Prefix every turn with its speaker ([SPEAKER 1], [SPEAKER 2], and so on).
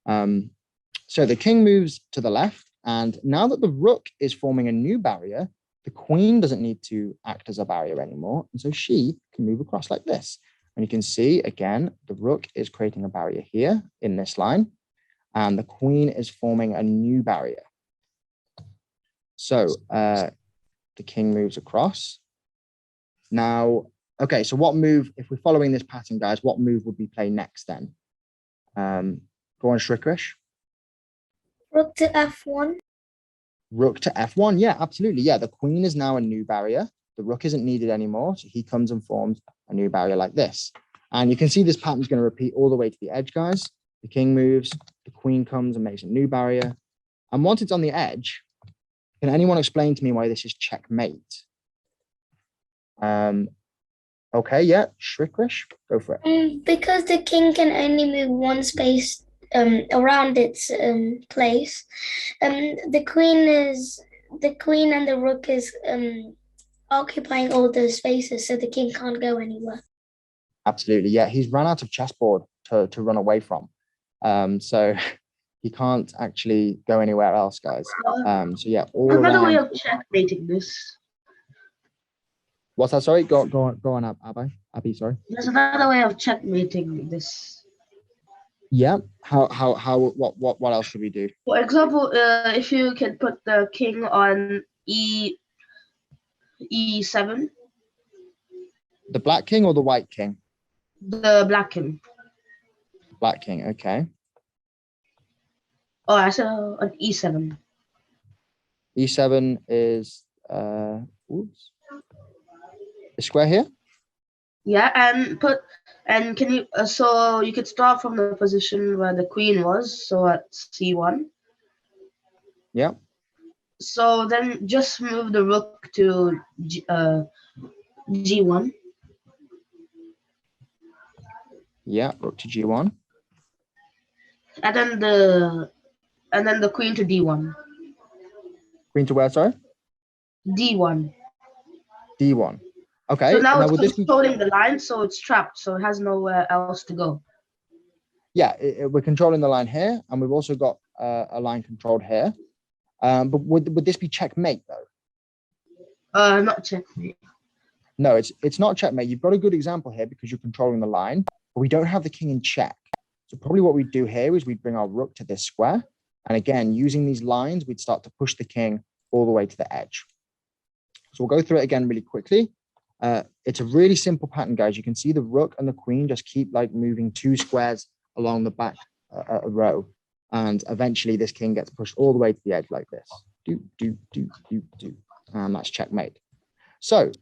[SPEAKER 1] hand. So the king moves to the left, and now that the rook is forming a new barrier, the queen doesn't need to act as a barrier anymore, and so she can move across like this. And you can see, again, the rook is creating a barrier here in this line, and the queen is forming a new barrier. So the king moves across. Now, okay, so what move, if we're following this pattern, guys, what move would we play next then? Go on, Shrikrish.
[SPEAKER 2] Rook to f1.
[SPEAKER 1] Rook to f1, yeah, absolutely. Yeah, the queen is now a new barrier. The rook isn't needed anymore, so he comes and forms a new barrier like this. And you can see this pattern is going to repeat all the way to the edge, guys. The king moves, the queen comes and makes a new barrier. And once it's on the edge, can anyone explain to me why this is checkmate? Okay, yeah, Shrikrish, go for it.
[SPEAKER 2] Because the king can only move one space around its place. The queen and the rook is occupying all those spaces, so the king can't go anywhere.
[SPEAKER 1] Absolutely, yeah. He's run out of chessboard to run away from. So he can't actually go anywhere else, guys. So yeah, all
[SPEAKER 3] another
[SPEAKER 1] around.
[SPEAKER 3] way of checkmating this.
[SPEAKER 1] What's that? Sorry, go on, Abby, sorry.
[SPEAKER 3] There's another way of checkmating this.
[SPEAKER 1] Yeah. What else should we do?
[SPEAKER 3] For example, if you can put the king on e7.
[SPEAKER 1] The black king or the white king?
[SPEAKER 3] The black king.
[SPEAKER 1] Black king, okay.
[SPEAKER 3] Oh, I said on e7.
[SPEAKER 1] E7 is oops. The square here?
[SPEAKER 3] Yeah, and can you so you could start from the position where the queen was, so at c1.
[SPEAKER 1] Yeah.
[SPEAKER 3] So then just move the rook to g1.
[SPEAKER 1] Yeah, rook to g1.
[SPEAKER 3] And then the queen to d1.
[SPEAKER 1] Queen to where, sorry?
[SPEAKER 3] d1.
[SPEAKER 1] D1. Okay.
[SPEAKER 3] So now
[SPEAKER 1] would
[SPEAKER 3] it's
[SPEAKER 1] this
[SPEAKER 3] controlling the line, so it's trapped, so it has nowhere else to go.
[SPEAKER 1] Yeah, we're controlling the line here, and we've also got a line controlled here. But would this be checkmate though?
[SPEAKER 3] Not checkmate.
[SPEAKER 1] No, it's not checkmate. You've got a good example here because you're controlling the line, but we don't have the king in check. So probably what we'd do here is we'd bring our rook to this square, and again, using these lines, we'd start to push the king all the way to the edge. So we'll go through it again really quickly. It's a really simple pattern, guys. You can see the rook and the queen just keep like moving two squares along the back row. And eventually this king gets pushed all the way to the edge like this. And that's checkmate. So